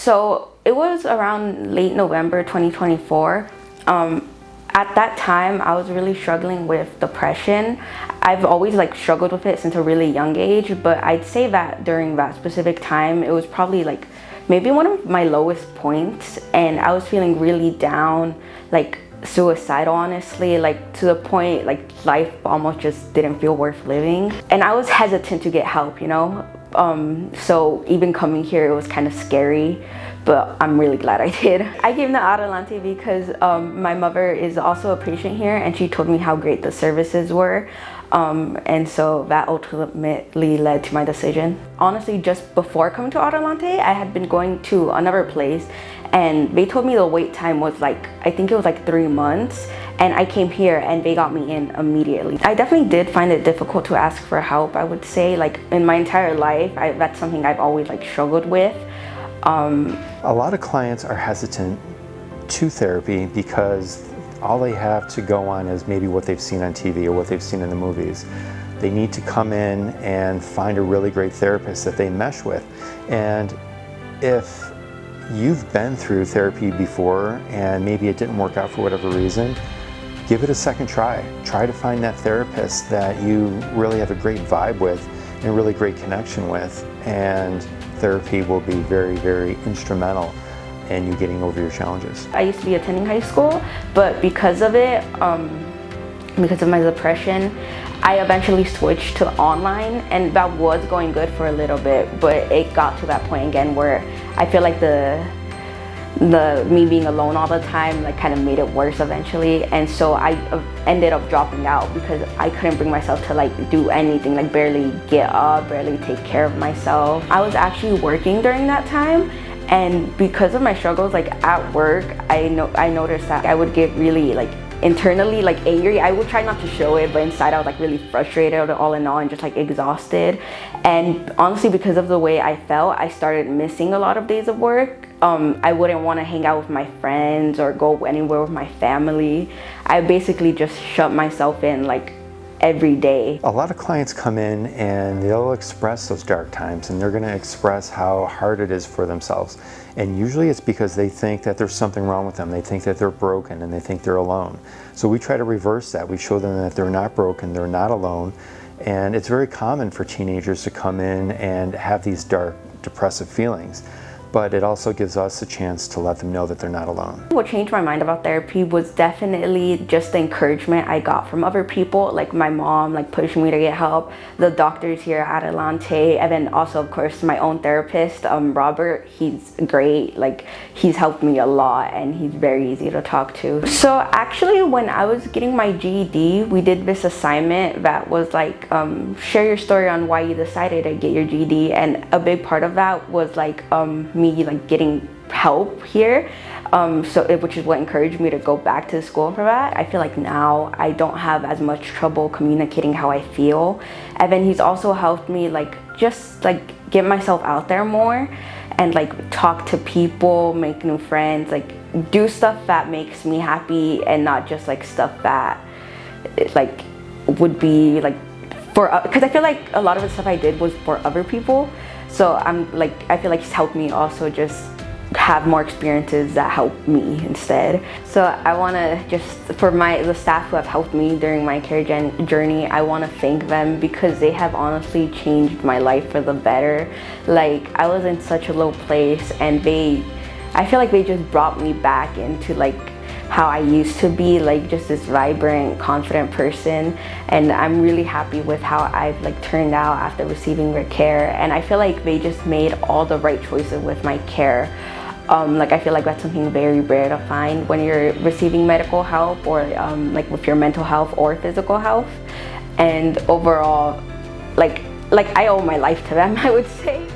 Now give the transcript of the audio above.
So it was around late November 2024. At that time, I was really struggling with depression. I've always like struggled with it since a really young age, but I'd say that during that specific time, it was probably like maybe one of my lowest points, and I was feeling really down, like suicidal, honestly, like to the point like life almost just didn't feel worth living. And I was hesitant to get help, you know? So even coming here, it was kind of scary, but I'm really glad I did. I came to Adelante because my mother is also a patient here, and she told me how great the services were. And so that ultimately led to my decision. Honestly, just before coming to Adelante, I had been going to another place, and they told me the wait time was like, I think it was like 3 months. And I came here and they got me in immediately. I definitely did find it difficult to ask for help. I would say like in my entire life, that's something I've always like struggled with. A lot of clients are hesitant to therapy because all they have to go on is maybe what they've seen on TV or what they've seen in the movies. They need to come in and find a really great therapist that they mesh with. And if you've been through therapy before and maybe it didn't work out for whatever reason, give it a second try. Try to find that therapist that you really have a great vibe with and a really great connection with, and therapy will be very, very instrumental in you getting over your challenges. I used to be attending high school, but because of it, because of my depression, I eventually switched to online, and that was going good for a little bit, but it got to that point again where I feel like the me being alone all the time like kind of made it worse eventually. And so I ended up dropping out because I couldn't bring myself to like do anything, like barely get up, barely take care of myself. I was actually working during that time, and because of my struggles like at work, I noticed that I would get really like internally like angry. I would try not to show it, but inside I was like really frustrated all in all and just like exhausted. And honestly, because of the way I felt, I started missing a lot of days of work. I wouldn't want to hang out with my friends or go anywhere with my family. I basically just shut myself in like every day. A lot of clients come in and they'll express those dark times, and they're going to express how hard it is for themselves. And usually it's because they think that there's something wrong with them. They think that they're broken and they think they're alone. So we try to reverse that. We show them that they're not broken, they're not alone. And it's very common for teenagers to come in and have these dark, depressive feelings. But it also gives us a chance to let them know that they're not alone. What changed my mind about therapy was definitely just the encouragement I got from other people, like my mom, like pushing me to get help, the doctors here at Adelante, and then also, of course, my own therapist, Robert. He's great. Like, he's helped me a lot, and he's very easy to talk to. So actually, when I was getting my GED, we did this assignment that was like, share your story on why you decided to get your GED, and a big part of that was like me like getting help here, which is what encouraged me to go back to school for that. I feel like now I don't have as much trouble communicating how I feel, and then he's also helped me like just like get myself out there more and like talk to people, make new friends, like do stuff that makes me happy and not just like stuff that like would be like for, because I feel like a lot of the stuff I did was for other people. So I feel like he's helped me also just have more experiences that help me instead. So I want to just, for the staff who have helped me during my care journey, I want to thank them because they have honestly changed my life for the better. Like, I was in such a low place, and I feel like they just brought me back into like how I used to be, like just this vibrant, confident person. And I'm really happy with how I've like turned out after receiving their care. And I feel like they just made all the right choices with my care. Like I feel like that's something very rare to find when you're receiving medical help or like with your mental health or physical health. And overall, like I owe my life to them, I would say.